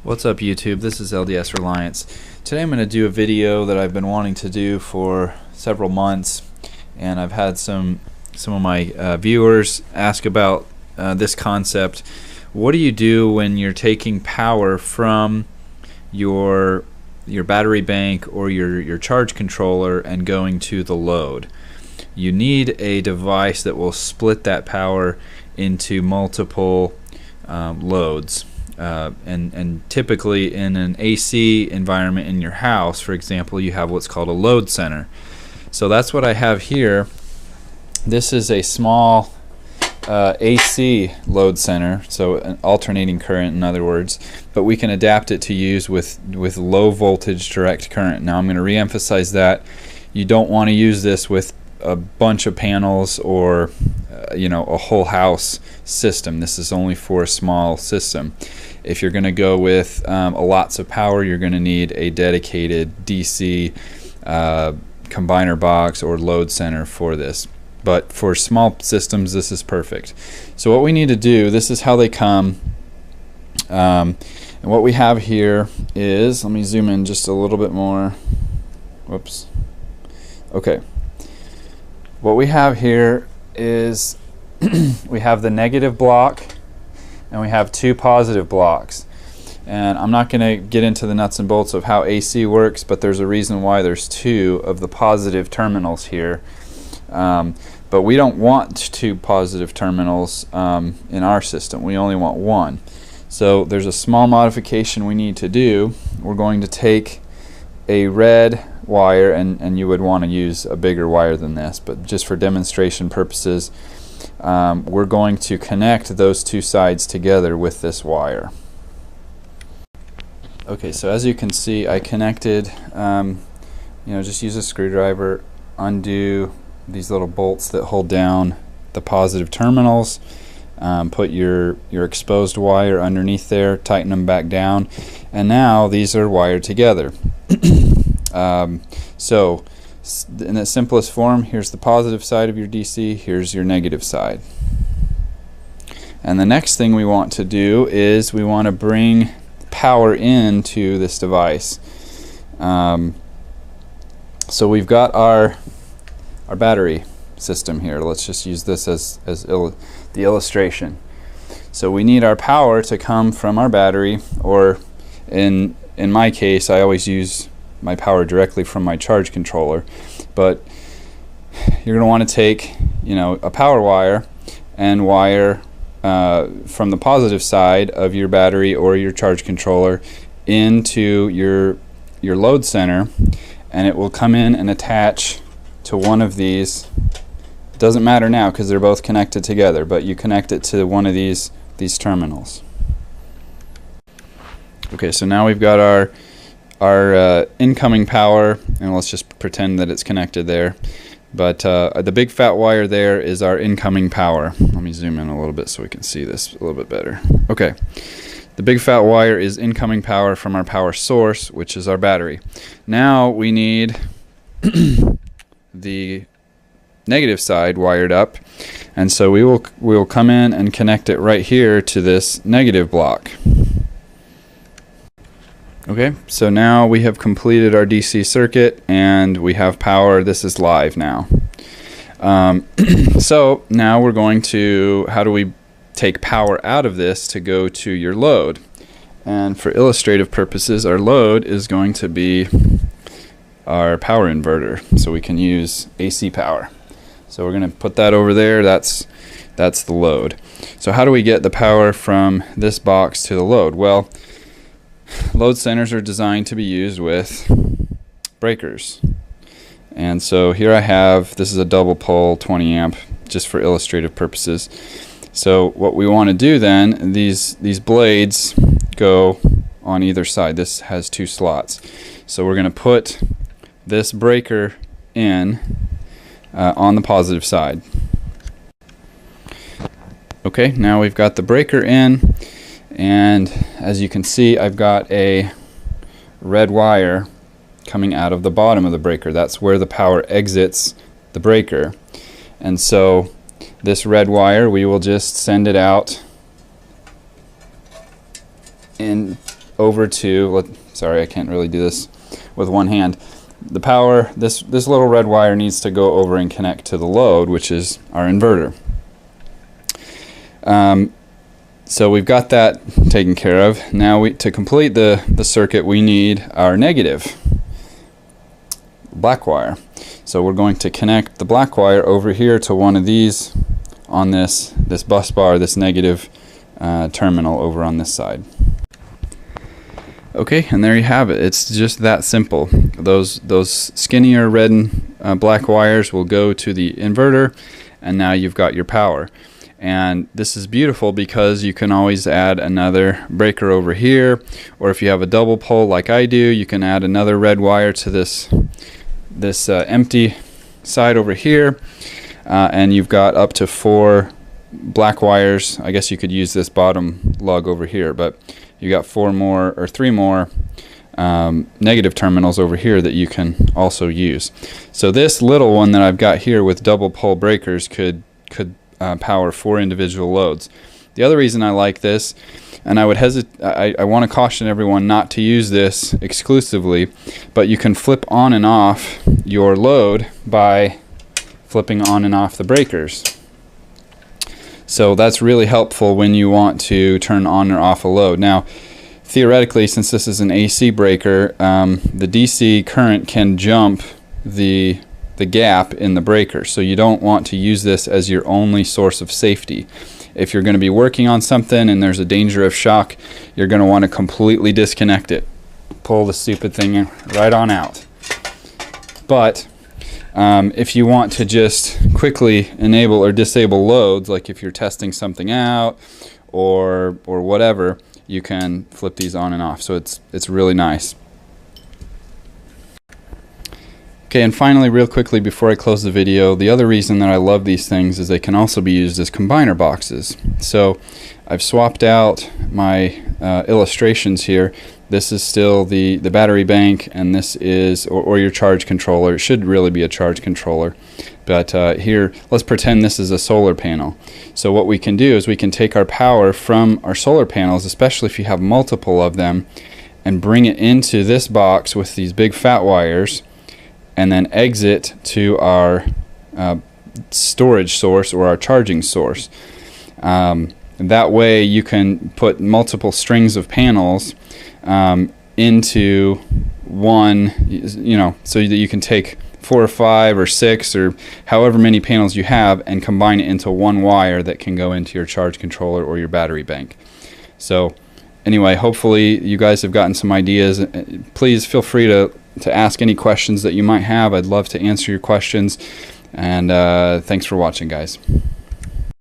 What's up YouTube? This is LDS Reliance. Today I'm going to do a video that I've been wanting to do for several months, and I've had some of my viewers ask about this concept. What do you do when you're taking power from your battery bank or your charge controller and going to the load? You need a device that will split that power into multiple loads. And typically in an AC environment in your house, for example, you have what's called a load center. So that's what I have here. This is a small AC load center, so an alternating current in other words, but we can adapt it to use with low voltage direct current. Now I'm going to re-emphasize that you don't want to use this with a bunch of panels or a whole house system. This is only for a small system. If you're going to go with lots of power, you're going to need a dedicated DC combiner box or load center for this. But for small systems, this is perfect. So what we need to do, this is how they come. And what we have here is, let me zoom in just a little bit more. Whoops. Okay. What we have here is we have the negative block and we have two positive blocks. And I'm not going to get into the nuts and bolts of how AC works, but there's a reason why there's two of the positive terminals here. But we don't want two positive terminals in our system. We only want one. So there's a small modification we need to do. We're going to take a red wire, and you would want to use a bigger wire than this, but just for demonstration purposes, we're going to connect those two sides together with this wire. Okay, so as you can see, I connected, just use a screwdriver, undo these little bolts that hold down the positive terminals, put your exposed wire underneath there, tighten them back down, and now these are wired together. So in the simplest form, here's the positive side of your DC, here's your negative side. And the next thing we want to do is we want to bring power into this device. So we've got our battery system here. Let's just use this as the illustration. So we need our power to come from our battery, or in my case, I always use my power directly from my charge controller, but you're going to want to take a power wire and wire from the positive side of your battery or your charge controller into your load center, and it will come in and attach to one of these. It doesn't matter now because they're both connected together, but you connect it to one of these terminals. Okay, so now we've got our incoming power, and let's just pretend that it's connected there. But the big fat wire there is our incoming power. Let me zoom in a little bit so we can see this a little bit better. Okay, the big fat wire is incoming power from our power source, which is our battery. Now we need the negative side wired up, and so we will come in and connect it right here to this negative block. Okay, so now we have completed our DC circuit and we have power. This is live now. So now we're going to, how do we take power out of this to go to your load? And for illustrative purposes, our load is going to be our power inverter, so we can use AC power. So we're going to put that over there. That's the load. So how do we get the power from this box to the load? Well, load centers are designed to be used with breakers. And so here I have, this is a double pole 20 amp, just for illustrative purposes. So what we want to do then, these blades go on either side. This has two slots. So we're going to put this breaker in on the positive side. Okay, now we've got the breaker in, and as you can see, I've got a red wire coming out of the bottom of the breaker. That's where the power exits the breaker. And so this red wire, we will just send it out in over to, sorry, I can't really do this with one hand. The power, this little red wire needs to go over and connect to the load, which is our inverter. So we've got that taken care of. Now to complete the circuit, we need our negative black wire. So we're going to connect the black wire over here to one of these on this bus bar, this negative terminal over on this side. Okay, and there you have it. It's just that simple. Those skinnier red and black wires will go to the inverter, and now you've got your power. And this is beautiful because you can always add another breaker over here, or if you have a double pole like I do, you can add another red wire to this empty side over here, and you've got up to 4 black wires. I guess you could use this bottom lug over here, but you got 3 more negative terminals over here that you can also use. So this little one that I've got here with double pole breakers could power 4 individual loads. The other reason I like this, and I want to caution everyone not to use this exclusively, but you can flip on and off your load by flipping on and off the breakers. So that's really helpful when you want to turn on or off a load. Now, theoretically, since this is an AC breaker, the DC current can jump the gap in the breaker, so you don't want to use this as your only source of safety. If you're going to be working on something and there's a danger of shock, you're going to want to completely disconnect it. Pull the stupid thing right on out. But if you want to just quickly enable or disable loads, like if you're testing something out or whatever, you can flip these on and off. So it's really nice. Okay, and finally, real quickly before I close the video, the other reason that I love these things is they can also be used as combiner boxes. So I've swapped out my illustrations here. This is still the battery bank, and this is, or your charge controller. It should really be a charge controller. But here, let's pretend this is a solar panel. So what we can do is we can take our power from our solar panels, especially if you have multiple of them, and bring it into this box with these big fat wires, and then exit to our storage source or our charging source. That way you can put multiple strings of panels into one, so that you can take 4 or 5 or 6 or however many panels you have and combine it into one wire that can go into your charge controller or your battery bank. So anyway, hopefully you guys have gotten some ideas. Please feel free to ask any questions that you might have. I'd love to answer your questions, and thanks for watching, guys.